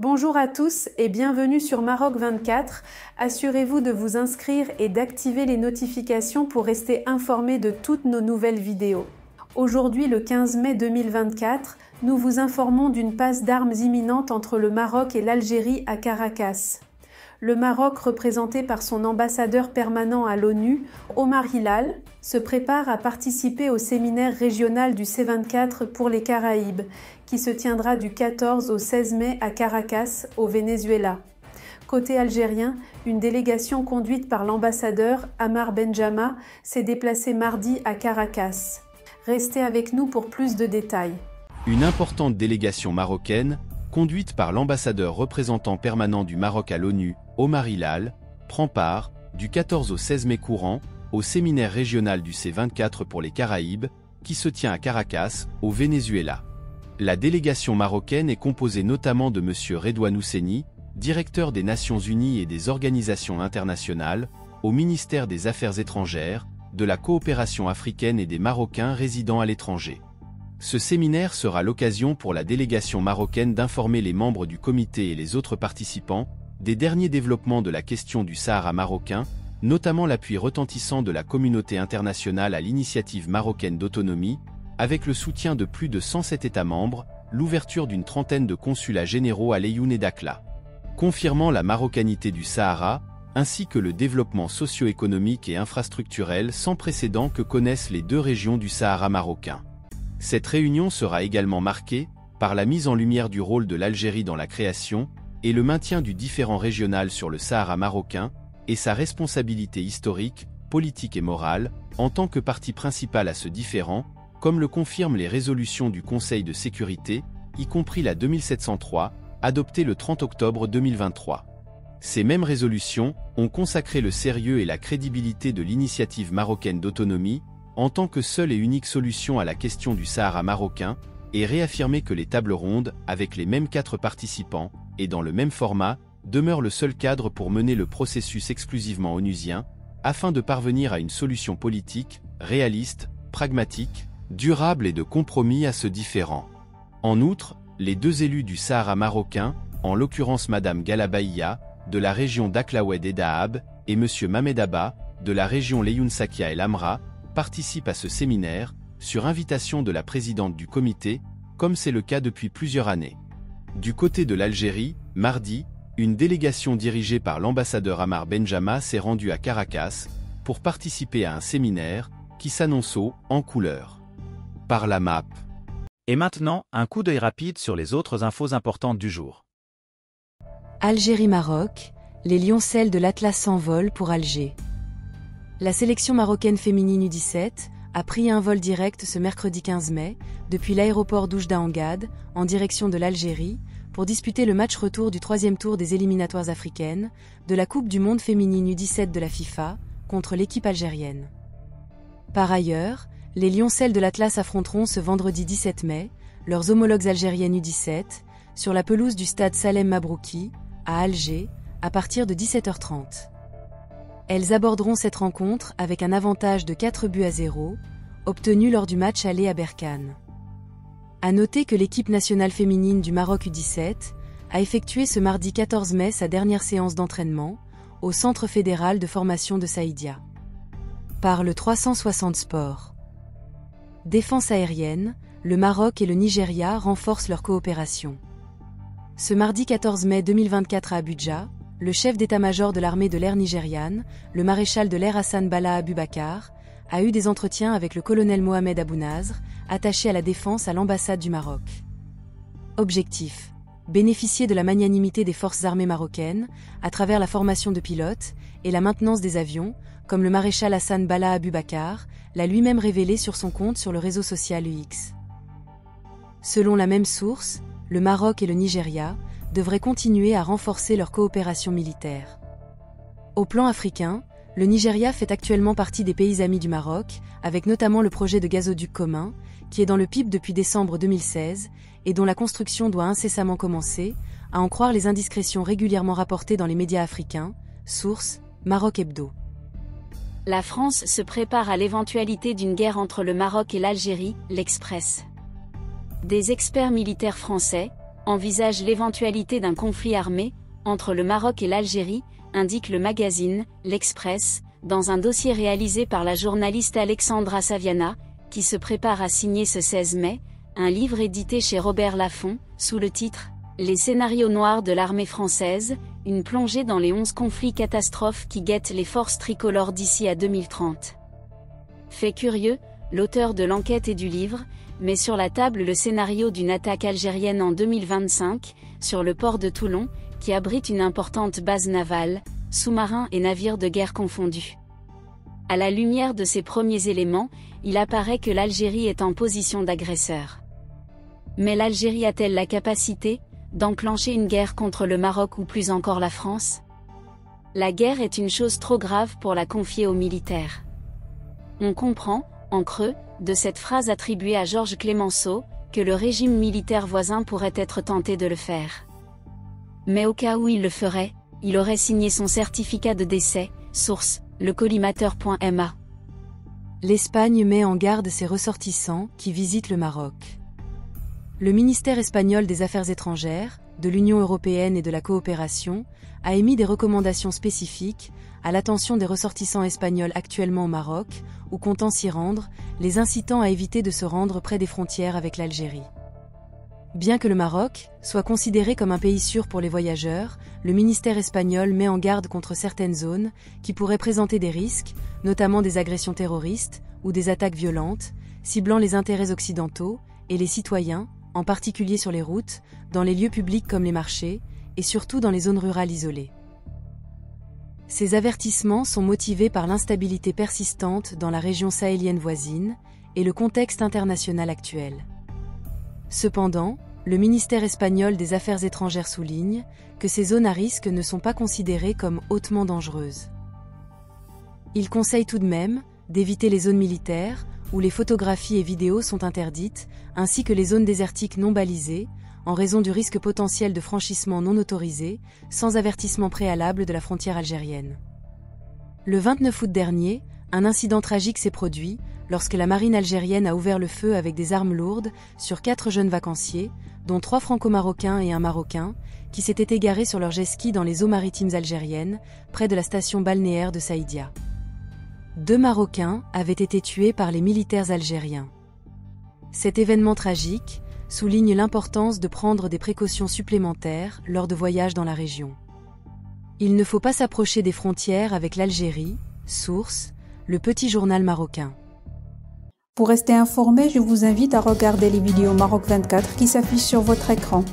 Bonjour à tous et bienvenue sur Maroc 24. Assurez-vous de vous inscrire et d'activer les notifications pour rester informé de toutes nos nouvelles vidéos. Aujourd'hui, le 15 mai 2024, nous vous informons d'une passe d'armes imminente entre le Maroc et l'Algérie à Caracas. Le Maroc, représenté par son ambassadeur permanent à l'ONU, Omar Hilal, se prépare à participer au séminaire régional du C24 pour les Caraïbes, qui se tiendra du 14 au 16 mai à Caracas, au Venezuela. Côté algérien, une délégation conduite par l'ambassadeur Amar Benjama s'est déplacée mardi à Caracas. Restez avec nous pour plus de détails. Une importante délégation marocaine, conduite par l'ambassadeur représentant permanent du Maroc à l'ONU, Omar Hilal, prend part, du 14 au 16 mai courant, au séminaire régional du C24 pour les Caraïbes, qui se tient à Caracas, au Venezuela. La délégation marocaine est composée notamment de M. Redouane Husseini, directeur des Nations Unies et des organisations internationales, au ministère des Affaires étrangères, de la coopération africaine et des Marocains résidant à l'étranger. Ce séminaire sera l'occasion pour la délégation marocaine d'informer les membres du comité et les autres participants des derniers développements de la question du Sahara marocain, notamment l'appui retentissant de la communauté internationale à l'initiative marocaine d'autonomie, avec le soutien de plus de 107 États membres, l'ouverture d'une trentaine de consulats généraux à Laayoune et Dakhla, confirmant la marocanité du Sahara, ainsi que le développement socio-économique et infrastructurel sans précédent que connaissent les deux régions du Sahara marocain. Cette réunion sera également marquée par la mise en lumière du rôle de l'Algérie dans la création et le maintien du différend régional sur le Sahara marocain et sa responsabilité historique, politique et morale, en tant que partie principale à ce différend, comme le confirment les résolutions du Conseil de sécurité, y compris la 2703, adoptée le 30 octobre 2023. Ces mêmes résolutions ont consacré le sérieux et la crédibilité de l'initiative marocaine d'autonomie, en tant que seule et unique solution à la question du Sahara marocain, et réaffirmer que les tables rondes, avec les mêmes 4 participants, et dans le même format, demeurent le seul cadre pour mener le processus exclusivement onusien, afin de parvenir à une solution politique, réaliste, pragmatique, durable et de compromis à ce différend. En outre, les deux élus du Sahara marocain, en l'occurrence Madame Galabaïa, de la région Dakhla-Oued et Dahab, et Monsieur Mamed Abba, de la région Laayoune Sakia El Amra, participent à ce séminaire, sur invitation de la présidente du comité, comme c'est le cas depuis plusieurs années. Du côté de l'Algérie, mardi, une délégation dirigée par l'ambassadeur Amar Benjama s'est rendue à Caracas, pour participer à un séminaire, qui s'annonce haut, en couleur. Par la map. Et maintenant, un coup d'œil rapide sur les autres infos importantes du jour. Algérie-Maroc, les lioncelles de l'Atlas s'envolent pour Alger. La sélection marocaine féminine U17 a pris un vol direct ce mercredi 15 mai, depuis l'aéroport d'Oujda en Gad, en direction de l'Algérie, pour disputer le match retour du 3e tour des éliminatoires africaines, de la Coupe du Monde féminine U17 de la FIFA, contre l'équipe algérienne. Par ailleurs, les lioncelles de l'Atlas affronteront ce vendredi 17 mai, leurs homologues algériennes U17, sur la pelouse du stade Salem Mabrouki, à Alger, à partir de 17h30. Elles aborderont cette rencontre avec un avantage de 4-0, obtenu lors du match aller à Berkane. À noter que l'équipe nationale féminine du Maroc U17 a effectué ce mardi 14 mai sa dernière séance d'entraînement, au Centre fédéral de formation de Saïdia. Par le 360 Sport. Défense aérienne, le Maroc et le Nigeria renforcent leur coopération. Ce mardi 14 mai 2024 à Abuja, le chef d'état-major de l'armée de l'air nigériane, le maréchal de l'air Hassan Bala Abubakar, a eu des entretiens avec le colonel Mohamed Abou-Nasr, attaché à la défense à l'ambassade du Maroc. Objectif: bénéficier de la magnanimité des forces armées marocaines, à travers la formation de pilotes et la maintenance des avions, comme le maréchal Hassan Bala Abubakar l'a lui-même révélé sur son compte sur le réseau social X. Selon la même source, le Maroc et le Nigeria devraient continuer à renforcer leur coopération militaire. Au plan africain, le Nigeria fait actuellement partie des pays amis du Maroc, avec notamment le projet de gazoduc commun, qui est dans le pipe depuis décembre 2016, et dont la construction doit incessamment commencer, à en croire les indiscrétions régulièrement rapportées dans les médias africains, source, Maroc Hebdo. La France se prépare à l'éventualité d'une guerre entre le Maroc et l'Algérie, l'Express. Des experts militaires français, envisage l'éventualité d'un conflit armé entre le Maroc et l'Algérie, indique le magazine L'Express, dans un dossier réalisé par la journaliste Alexandra Saviana, qui se prépare à signer ce 16 mai, un livre édité chez Robert Laffont, sous le titre « Les scénarios noirs de l'armée française, une plongée dans les 11 conflits catastrophes qui guettent les forces tricolores d'ici à 2030 ». Fait curieux, l'auteur de l'enquête et du livre met sur la table le scénario d'une attaque algérienne en 2025, sur le port de Toulon, qui abrite une importante base navale, sous-marins et navires de guerre confondus. À la lumière de ces premiers éléments, il apparaît que l'Algérie est en position d'agresseur. Mais l'Algérie a-t-elle la capacité d'enclencher une guerre contre le Maroc ou plus encore la France? La guerre est une chose trop grave pour la confier aux militaires. On comprend, en creux, de cette phrase attribuée à Georges Clemenceau, que le régime militaire voisin pourrait être tenté de le faire. Mais au cas où il le ferait, il aurait signé son certificat de décès, source, lecollimateur.ma. L'Espagne met en garde ses ressortissants qui visitent le Maroc. Le ministère espagnol des Affaires étrangères, de l'Union européenne et de la coopération a émis des recommandations spécifiques à l'attention des ressortissants espagnols actuellement au Maroc ou comptant s'y rendre, les incitant à éviter de se rendre près des frontières avec l'Algérie. Bien que le Maroc soit considéré comme un pays sûr pour les voyageurs, le ministère espagnol met en garde contre certaines zones qui pourraient présenter des risques, notamment des agressions terroristes ou des attaques violentes, ciblant les intérêts occidentaux et les citoyens, en particulier sur les routes, dans les lieux publics comme les marchés, et surtout dans les zones rurales isolées. Ces avertissements sont motivés par l'instabilité persistante dans la région sahélienne voisine et le contexte international actuel. Cependant, le ministère espagnol des Affaires étrangères souligne que ces zones à risque ne sont pas considérées comme hautement dangereuses. Il conseille tout de même d'éviter les zones militaires, où les photographies et vidéos sont interdites, ainsi que les zones désertiques non balisées, en raison du risque potentiel de franchissement non autorisé, sans avertissement préalable de la frontière algérienne. Le 29 août dernier, un incident tragique s'est produit, lorsque la marine algérienne a ouvert le feu avec des armes lourdes sur 4 jeunes vacanciers, dont 3 franco-marocains et un marocain, qui s'étaient égarés sur leur jet-ski dans les eaux maritimes algériennes, près de la station balnéaire de Saïdia. 2 Marocains avaient été tués par les militaires algériens. Cet événement tragique souligne l'importance de prendre des précautions supplémentaires lors de voyages dans la région. Il ne faut pas s'approcher des frontières avec l'Algérie, source, le Petit Journal marocain. Pour rester informé, je vous invite à regarder les vidéos Maroc 24 qui s'affichent sur votre écran.